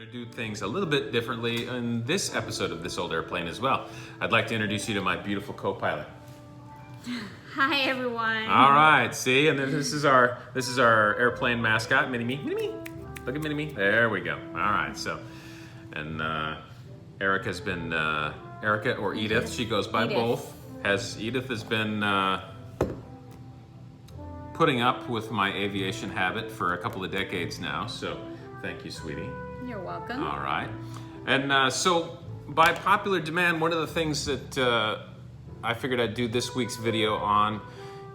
to do things a little bit differently in this episode of This Old Airplane as well. I'd like to introduce you to my beautiful co-pilot. Hi everyone. All right, see, and then this is our airplane mascot, Mini-Me. Mini-Me, look at Mini-Me. There we go. All right, so, and Erica's been Erica or Edith. She goes by Edith. both. Edith has been putting up with my aviation habit for a couple of decades now. So, thank you, sweetie. You're welcome. All right. And so by popular demand, one of the things that I figured I'd do this week's video on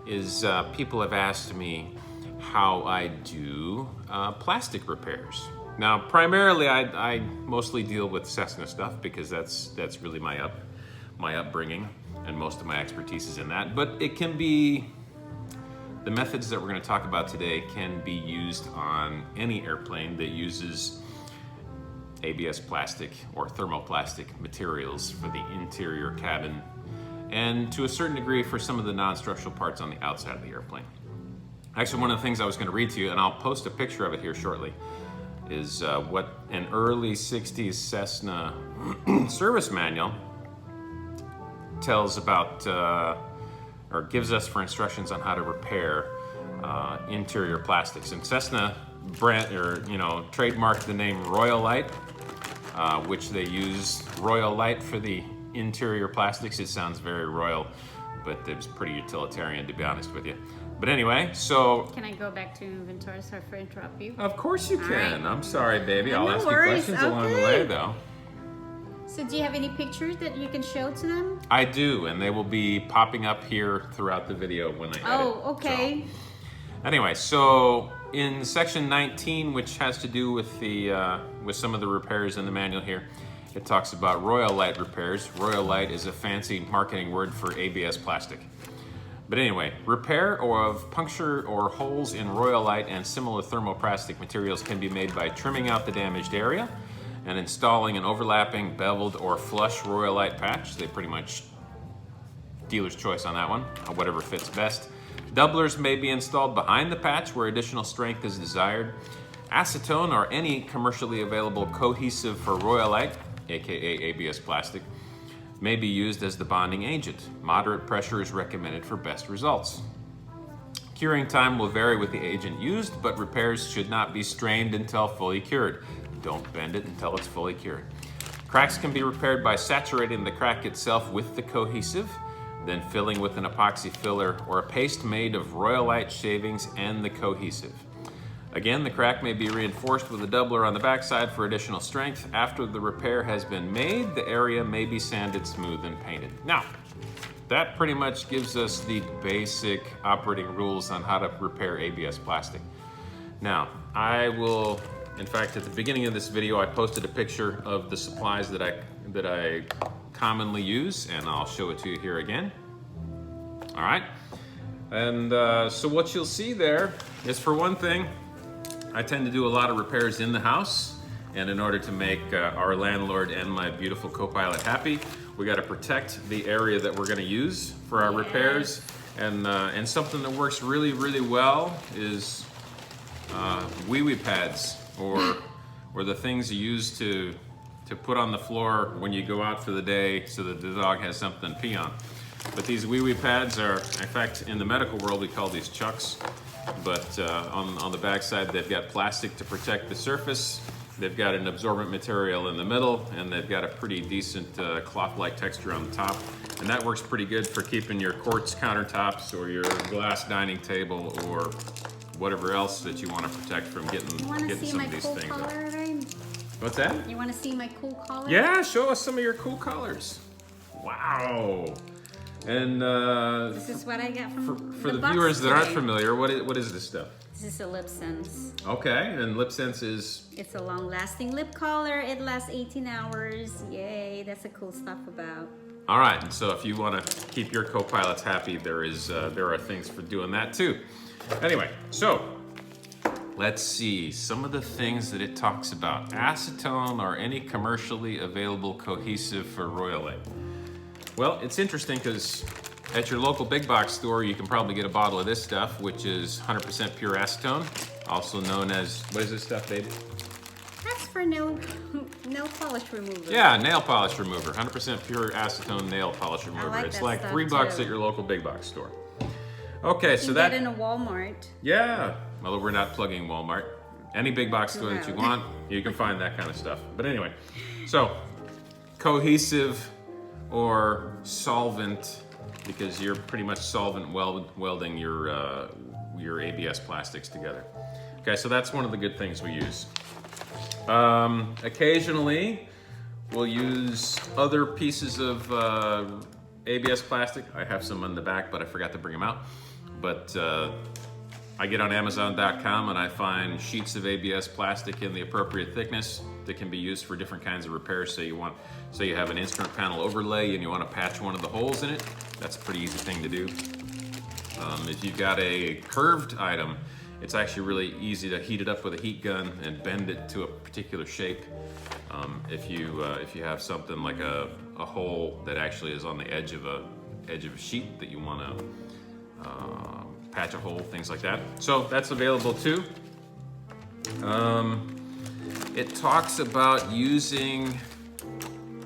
is people have asked me how I do plastic repairs. Now, primarily, I mostly deal with Cessna stuff because that's really my upbringing, and most of my expertise is in that. But it can be, the methods that we're going to talk about today can be used on any airplane that uses ABS plastic or thermoplastic materials for the interior cabin, and to a certain degree for some of the non-structural parts on the outside of the airplane. Actually, one of the things I was going to read to you, and I'll post a picture of it here shortly, is what an early 60s Cessna service manual tells about, or gives us for instructions on how to repair interior plastics. And Cessna trademarked the name Royalite, which they use Royalite for the interior plastics. It sounds very royal, but it was pretty utilitarian, to be honest with you. But anyway, so... Can I go back to inventory? Sorry for interrupt you. Of course you can. Right. I'm sorry, baby. No I'll ask worries. you questions along the way, though. So do you have any pictures that you can show to them? I do, and they will be popping up here throughout the video when I edit. Oh, okay. So, anyway, so in section 19, which has to do with the with some of the repairs in the manual here, it talks about Royalite repairs. Royalite is a fancy marketing word for ABS plastic. But anyway, repair of puncture or holes in Royalite and similar thermoplastic materials can be made by trimming out the damaged area and installing an overlapping, beveled, or flush Royalite patch. They pretty much, dealer's choice on that one, whatever fits best. Doublers may be installed behind the patch where additional strength is desired. Acetone or any commercially available cohesive for Royalite, aka ABS plastic, may be used as the bonding agent. Moderate pressure is recommended for best results. Curing time will vary with the agent used, but repairs should not be strained until fully cured. Don't bend it until it's fully cured. Cracks can be repaired by saturating the crack itself with the cohesive, then filling with an epoxy filler or a paste made of Royalite shavings and the cohesive. Again, the crack may be reinforced with a doubler on the backside for additional strength. After the repair has been made, the area may be sanded smooth and painted. Now, that pretty much gives us the basic operating rules on how to repair ABS plastic. Now, I will, in fact, at the beginning of this video, I posted a picture of the supplies that I commonly use, and I'll show it to you here again. All right, and so what you'll see there is, for one thing, I tend to do a lot of repairs in the house, and in order to make our landlord and my beautiful co-pilot happy, we got to protect the area that we're going to use for our repairs. And something that works really, really well is wee-wee pads, or the things you use to put on the floor when you go out for the day so that the dog has something to pee on. But these wee-wee pads are, in fact, in the medical world, we call these chucks. But on the back side, they've got plastic to protect the surface. They've got an absorbent material in the middle, and they've got a pretty decent cloth-like texture on the top. And that works pretty good for keeping your quartz countertops or your glass dining table or whatever else that you want to protect from getting some of these things. What's that? You want to see my cool collar? Yeah, show us some of your cool colors. Wow. And This is what I got from for the box viewers that aren't today. familiar, what is this stuff? This is a Lip Sense. Okay, and Lip Sense is... It's a long-lasting lip collar. It lasts 18 hours. Yay, that's a cool stuff about. All right, and so if you want to keep your co-pilots happy, there are things for doing that too. Anyway, so let's see some of the things that it talks about. Acetone or any commercially available cohesive for Royalite. Well, it's interesting because at your local big box store, you can probably get a bottle of this stuff, which is 100% pure acetone, also known as, what is this stuff, baby? That's for nail polish remover. Yeah, nail polish remover, 100% pure acetone nail polish remover. like It's that like stuff, $3 too. at your local big box store. Okay, You so can that get in a Walmart. yeah. Well, we're not plugging Walmart. Any big box store that you loud. want, you can find that kind of stuff. But anyway, so cohesive or solvent, because you're pretty much solvent welding your ABS plastics together. Okay, so that's one of the good things we use. Occasionally, we'll use other pieces of ABS plastic. I have some on the back, but I forgot to bring them out. But I get on Amazon.com and I find sheets of ABS plastic in the appropriate thickness that can be used for different kinds of repairs. Say you have an instrument panel overlay and you want to patch one of the holes in it. That's a pretty easy thing to do. If you've got a curved item, it's actually really easy to heat it up with a heat gun and bend it to a particular shape. If you have something like a hole that actually is on the edge of a sheet that you want to patch a hole, things like that. So that's available too. It talks about using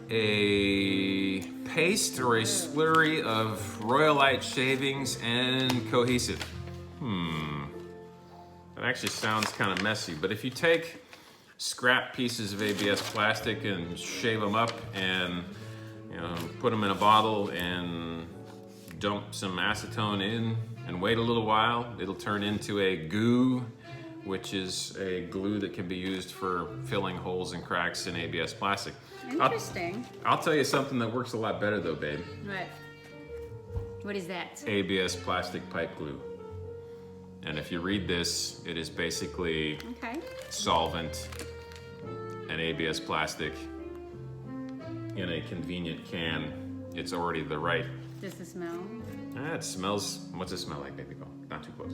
a paste or a slurry of Royalite shavings and cohesive. That actually sounds kind of messy, but if you take scrap pieces of ABS plastic and shave them up and put them in a bottle and dump some acetone in and wait a little while, it'll turn into a goo, which is a glue that can be used for filling holes and cracks in ABS plastic. Interesting. I'll tell you something that works a lot better though, babe. What is that? ABS plastic pipe glue. And if you read this, it is basically Okay. solvent and ABS plastic in a convenient can. It's already the right. Does it smell? It smells. What's it smell like, baby? Go. Not too close.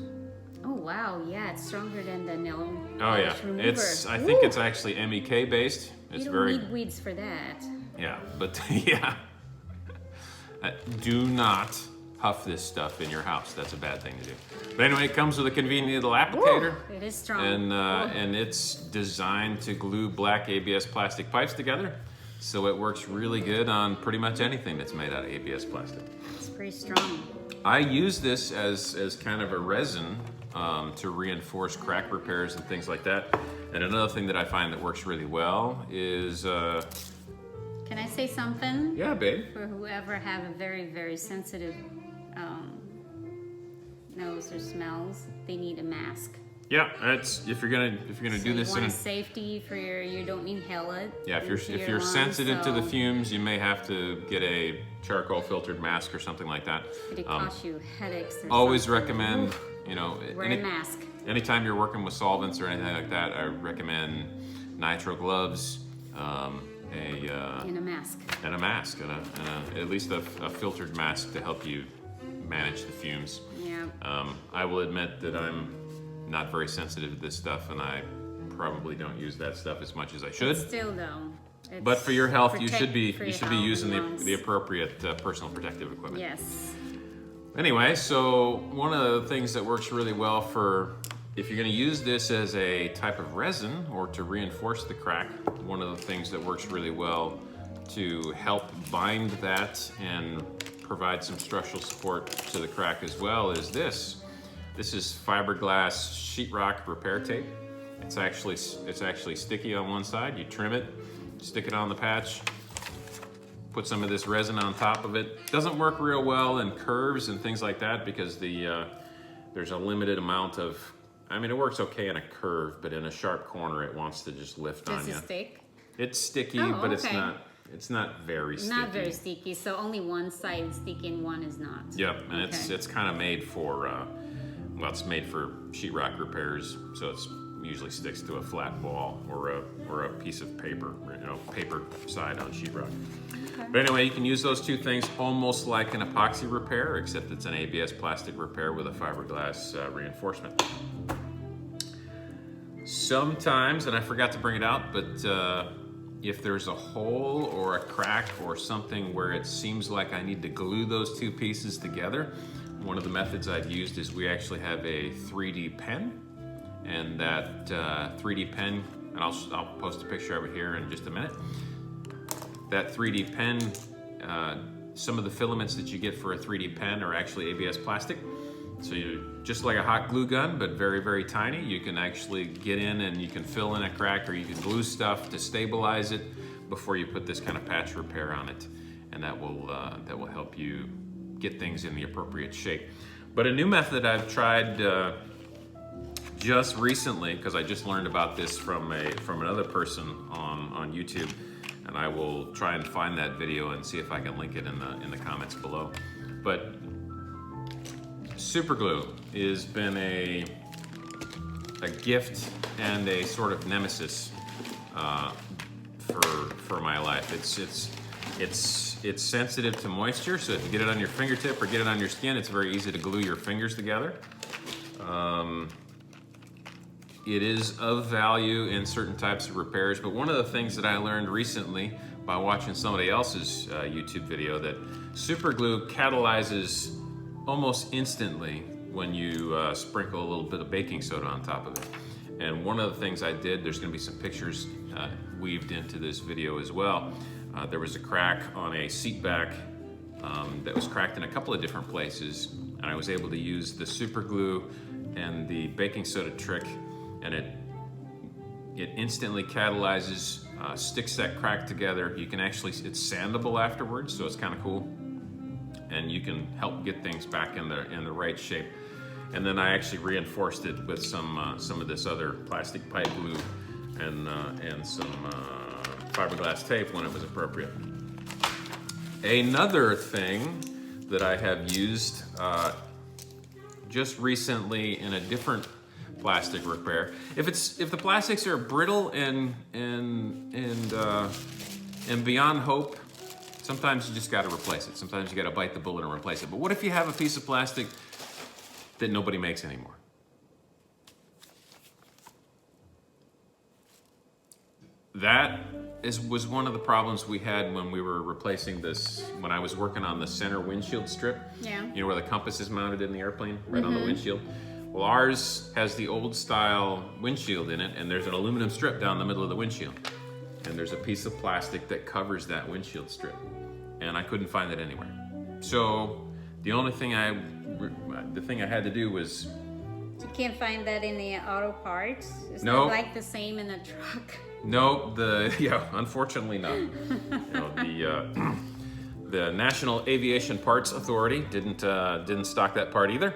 Oh wow, yeah, it's stronger than the nail Oh yeah, polish remover. I think it's actually MEK based. It's You don't very need weeds for that. yeah, but yeah. Do not huff this stuff in your house. That's a bad thing to do. But anyway, it comes with a convenient little applicator. Ooh, it is strong. And it's designed to glue black ABS plastic pipes together. So it works really good on pretty much anything that's made out of ABS plastic. It's pretty strong. I use this as kind of a resin to reinforce crack repairs and things like that. And another thing that I find that works really well is, Can I say something? yeah, babe. For whoever have a very, very sensitive nose or smells, they need a mask. Yeah, it's if you're gonna do this you in want safety for you don't inhale it. yeah, if into you're your lungs, sensitive to the so fumes, you may have to get a charcoal filtered mask or something like that. It cause you headaches or Always something. recommend, Wear a mask. anytime you're working with solvents or anything like that, I recommend nitro gloves, In a mask. and a mask, and at least a filtered mask to help you manage the fumes. Yeah. I will admit that I'm not very sensitive to this stuff, and I probably don't use that stuff as much as I should. Still though. But for your health, you protect should be for your health using and lungs. the appropriate personal protective equipment. Yes. Anyway, so one of the things that works really well for if you're going to use this as a type of resin or to reinforce the crack, one of the things that works really well to help bind that and provide some structural support to the crack as well is this. This is fiberglass sheetrock repair tape. It's actually sticky on one side. You trim it, stick it on the patch, put some of this resin on top of it. Doesn't work real well in curves and things like that because there's a limited amount of, it works okay in a curve, but in a sharp corner it wants to just lift on Does you. it stick? It's sticky, Oh, but okay. it's not very sticky. Not very sticky, so only one side is sticky and one is not. Yep, and Okay. it's kind of made for, it's made for sheetrock repairs, so it's usually sticks to a flat wall or a piece of paper, paper side on sheetrock. Okay. But anyway, you can use those two things almost like an epoxy repair, except it's an ABS plastic repair with a fiberglass reinforcement. Sometimes, and I forgot to bring it out, but if there's a hole or a crack or something where it seems like I need to glue those two pieces together, one of the methods I've used is we actually have a 3D pen, and that 3D pen and I'll post a picture of it here in just a minute. That 3D pen, some of the filaments that you get for a 3D pen are actually ABS plastic. So you just like a hot glue gun, but very, very tiny. You can actually get in and you can fill in a crack, or you can glue stuff to stabilize it before you put this kind of patch repair on it, and that will help you get things in the appropriate shape. But a new method I've tried just recently, because I just learned about this from another person on YouTube, and I will try and find that video and see if I can link it in the comments below. But super glue has been a gift and a sort of nemesis for my life. It's sensitive to moisture, so if you get it on your fingertip or get it on your skin, it's very easy to glue your fingers together. It is of value in certain types of repairs, but one of the things that I learned recently by watching somebody else's YouTube video, that super glue catalyzes almost instantly when you sprinkle a little bit of baking soda on top of it. And one of the things I did, there's going to be some pictures weaved into this video as well. There was a crack on a seat back that was cracked in a couple of different places, and I was able to use the super glue and the baking soda trick, and it instantly catalyzes, sticks that crack together. You can actually, it's sandable afterwards, so it's kind of cool, and you can help get things back in the right shape. And then I actually reinforced it with some of this other plastic pipe glue and some fiberglass tape when it was appropriate. Another thing that I have used just recently in a different plastic repair, if the plastics are brittle and beyond hope, sometimes you just got to replace it. Sometimes you got to bite the bullet and replace it. But what if you have a piece of plastic that nobody makes anymore? That was one of the problems we had when we were replacing this, when I was working on the center windshield strip. Yeah. You know where the compass is mounted in the airplane, right on the windshield? Well, ours has the old style windshield in it, and there's an aluminum strip down the middle of the windshield. And there's a piece of plastic that covers that windshield strip. And I couldn't find it anywhere. So the only thing the thing I had to do was... You can't find that in the auto parts? It's no. not like the same in the truck? No, unfortunately not. The National Aviation Parts Authority didn't stock that part either.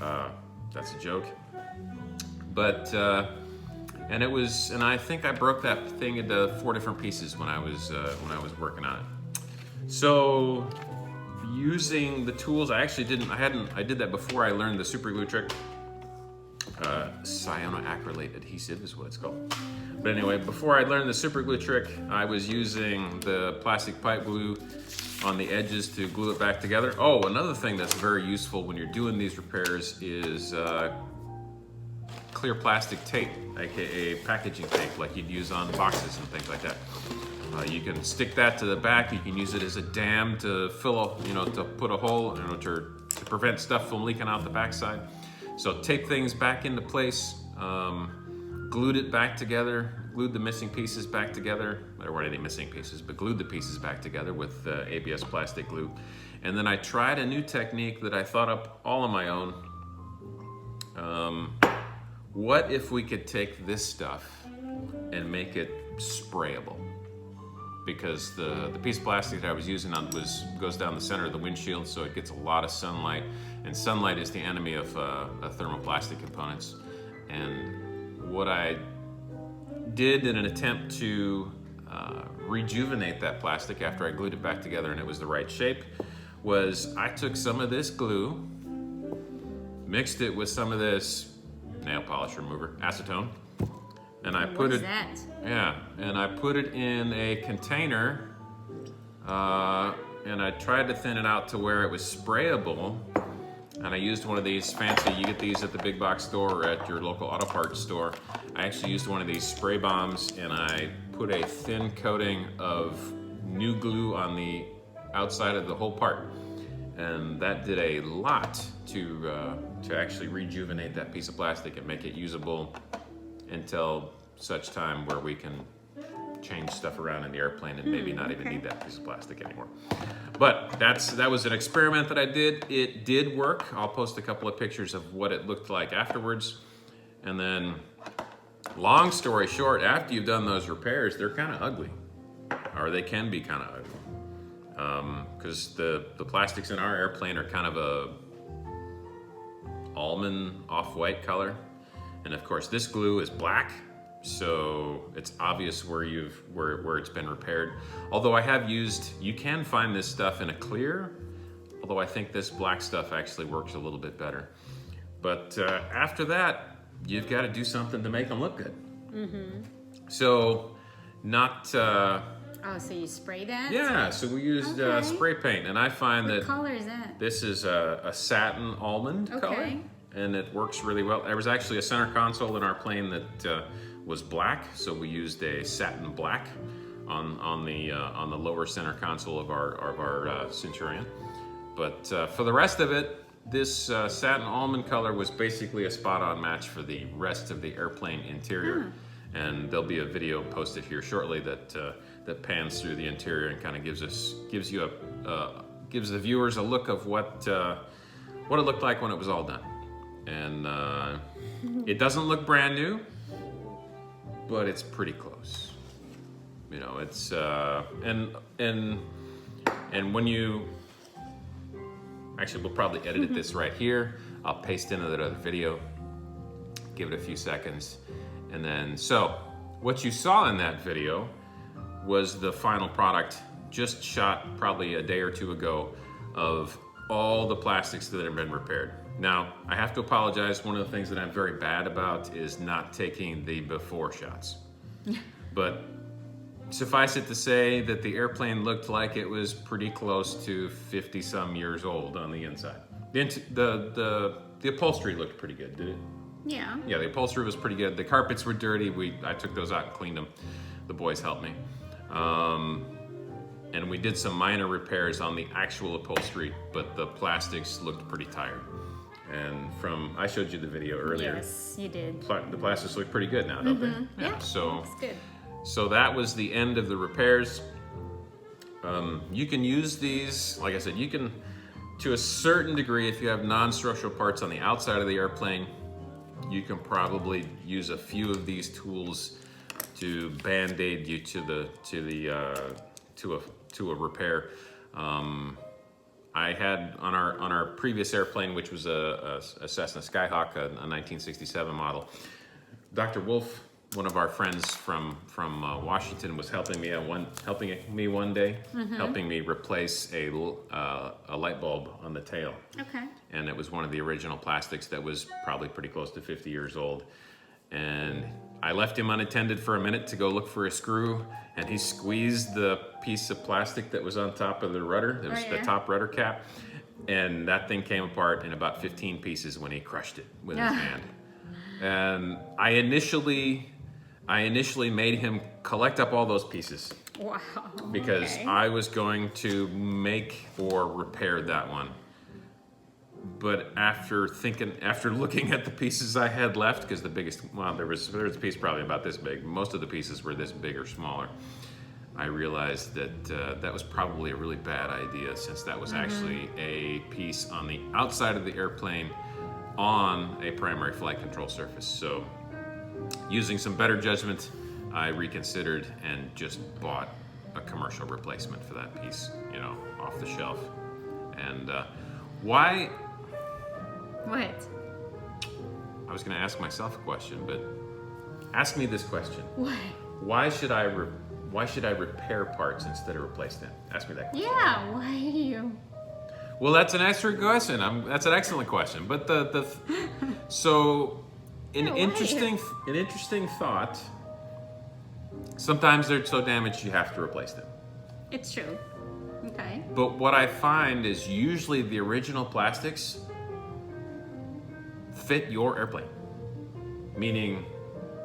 That's a joke. But and I think I broke that thing into 4 different pieces when I was working on it. So using the tools, I did that before I learned the super glue trick. Cyanoacrylate adhesive is what it's called. But anyway, before I learned the super glue trick, I was using the plastic pipe glue on the edges to glue it back together. Oh, another thing that's very useful when you're doing these repairs is clear plastic tape, aka packaging tape, like you'd use on boxes and things like that. You can stick that to the back. You can use it as a dam to to put a hole, to prevent stuff from leaking out the backside. So tape things back into place, glued it back together, glued the missing pieces back together. There weren't any missing pieces, but glued the pieces back together with ABS plastic glue. And then I tried a new technique that I thought up all on my own. What if we could take this stuff and make it sprayable? Because the piece of plastic that I was using goes down the center of the windshield, so it gets a lot of sunlight, and sunlight is the enemy of thermoplastic components. And what I did in an attempt to rejuvenate that plastic after I glued it back together and it was the right shape was I took some of this glue, mixed it with some of this nail polish remover, acetone, and I put it. Yeah, and I put it in a container, and I tried to thin it out to where it was sprayable. And I used one of these fancy, you get these at the big box store or at your local auto parts store. I actually used one of these spray bombs, and I put a thin coating of new glue on the outside of the whole part. And that did a lot to actually rejuvenate that piece of plastic and make it usable until such time where we can change stuff around in the airplane and maybe not even okay. need that piece of plastic anymore. But that was an experiment that I did. It did work. I'll post a couple of pictures of what it looked like afterwards. And then, long story short, after you've done those repairs, they're kind of ugly, or they can be kind of ugly, because the plastics in our airplane are kind of a almond off-white color, and of course this glue is black, so it's obvious where it's been repaired. Although I have used, you can find this stuff in a clear, although I think this black stuff actually works a little bit better. But after that, you've got to do something to make them look good. So not Oh, so you spray that? yeah, so we used Okay. spray paint, and I find What that color is that? this is a satin almond color, Okay. and it works really well. There was actually a center console in our plane that was black, so we used a satin black on the lower center console of our Centurion. But for the rest of it, this satin almond color was basically a spot-on match for the rest of the airplane interior. And there'll be a video posted here shortly that pans through the interior and kind of gives the viewers a look of what it looked like when it was all done. And it doesn't look brand new, but it's pretty close. You know, it's and when you actually, we'll probably edit this right here. I'll paste into that other video, give it a few seconds. And then, so what you saw in that video was the final product, just shot probably a day or two ago, of all the plastics that have been repaired. Now, I have to apologize. One of the things that I'm very bad about is not taking the before shots. But suffice it to say that the airplane looked like it was pretty close to 50 some years old on the inside. The upholstery looked pretty good, did it? Yeah. Yeah, the upholstery was pretty good. The carpets were dirty. I took those out and cleaned them. The boys helped me. And we did some minor repairs on the actual upholstery, but the plastics looked pretty tired. And I showed you the video earlier. Yes, you did. The plastics look pretty good now, don't they? Yeah, So, looks good. so that was the end of the repairs. You can use these, like I said, you can, to a certain degree, if you have non-structural parts on the outside of the airplane, you can probably use a few of these tools to band-aid you to a repair. I had on our previous airplane, which was a Cessna Skyhawk, a 1967 model. Dr. Wolf, one of our friends from Washington, was helping me one day, helping me replace a light bulb on the tail. Okay. And it was one of the original plastics that was probably pretty close to 50 years old. And I left him unattended for a minute to go look for a screw, and he squeezed the piece of plastic that was on top of the rudder. It was the top rudder cap, and that thing came apart in about 15 pieces when he crushed it with his hand. And I initially made him collect up all those pieces. Wow. Because okay. I was going to make or repair that one. But after looking at the pieces I had left, because there was a piece probably about this big. Most of the pieces were this big or smaller. I realized that that was probably a really bad idea, since that was actually a piece on the outside of the airplane on a primary flight control surface. So, using some better judgment, I reconsidered and just bought a commercial replacement for that piece, off the shelf. And why? What? I was going to ask myself a question, but ask me this question. What? Why should I repair parts instead of replace them? Ask me that question. Yeah, why you? Well, that's an excellent question. That's an excellent question. But so an interesting thought. Sometimes they're so damaged you have to replace them. It's true. Okay. But what I find is usually the original plastics fit your airplane. Meaning,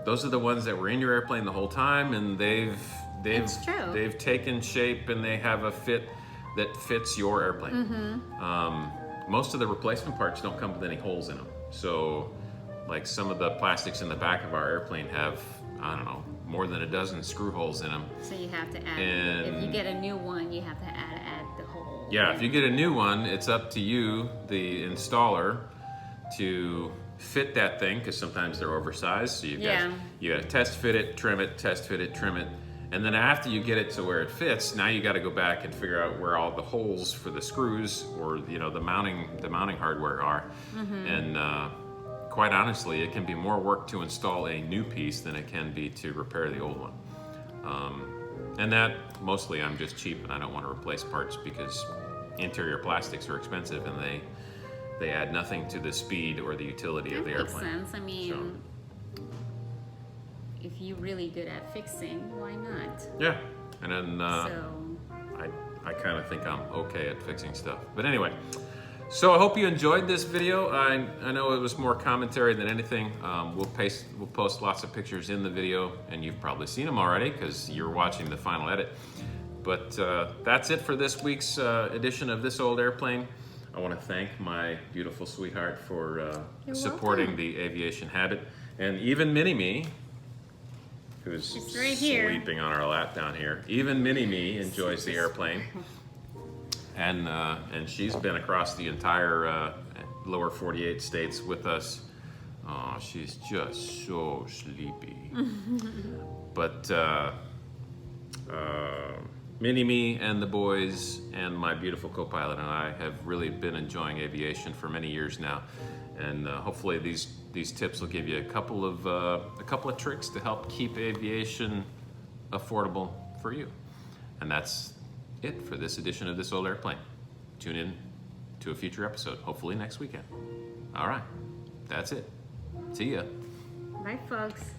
those are the ones that were in your airplane the whole time, and It's true. they've taken shape and they have a fit that fits your airplane. Most of the replacement parts don't come with any holes in them. So, like some of the plastics in the back of our airplane have I don't know, more than a dozen screw holes in them. So you have to add, And- if you get a new one, you have to add the hole. Yeah, if you get a new one, it's up to you, the installer, to fit that thing, because sometimes they're oversized. So you got to test fit it, trim it, test fit it, trim it. And then after you get it to where it fits, now you got to go back and figure out where all the holes for the screws or the mounting hardware are. And quite honestly, it can be more work to install a new piece than it can be to repair the old one. And that mostly I'm just cheap and I don't want to replace parts because interior plastics are expensive and they add nothing to the speed or the utility of the That makes airplane. sense. I mean, if you're really good at fixing, why not? Yeah, and then So, I kind of think I'm okay at fixing stuff. But anyway, so I hope you enjoyed this video. I know it was more commentary than anything. We'll post lots of pictures in the video, and you've probably seen them already because you're watching the final edit. But that's it for this week's edition of This Old Airplane. I want to thank my beautiful sweetheart for You're supporting welcome. the aviation habit, and even Mini-Me, who's She's right here. sleeping on our lap down here. Even Mini-Me enjoys the airplane, and she's been across the entire lower 48 states with us. Oh, she's just so sleepy. But Mini-Me and the boys and my beautiful co-pilot and I have really been enjoying aviation for many years now, and hopefully these tips will give you a couple of tricks to help keep aviation affordable for you. And that's it for this edition of This Old Airplane. Tune in to a future episode, hopefully next weekend. All right, that's it. See ya. bye, folks.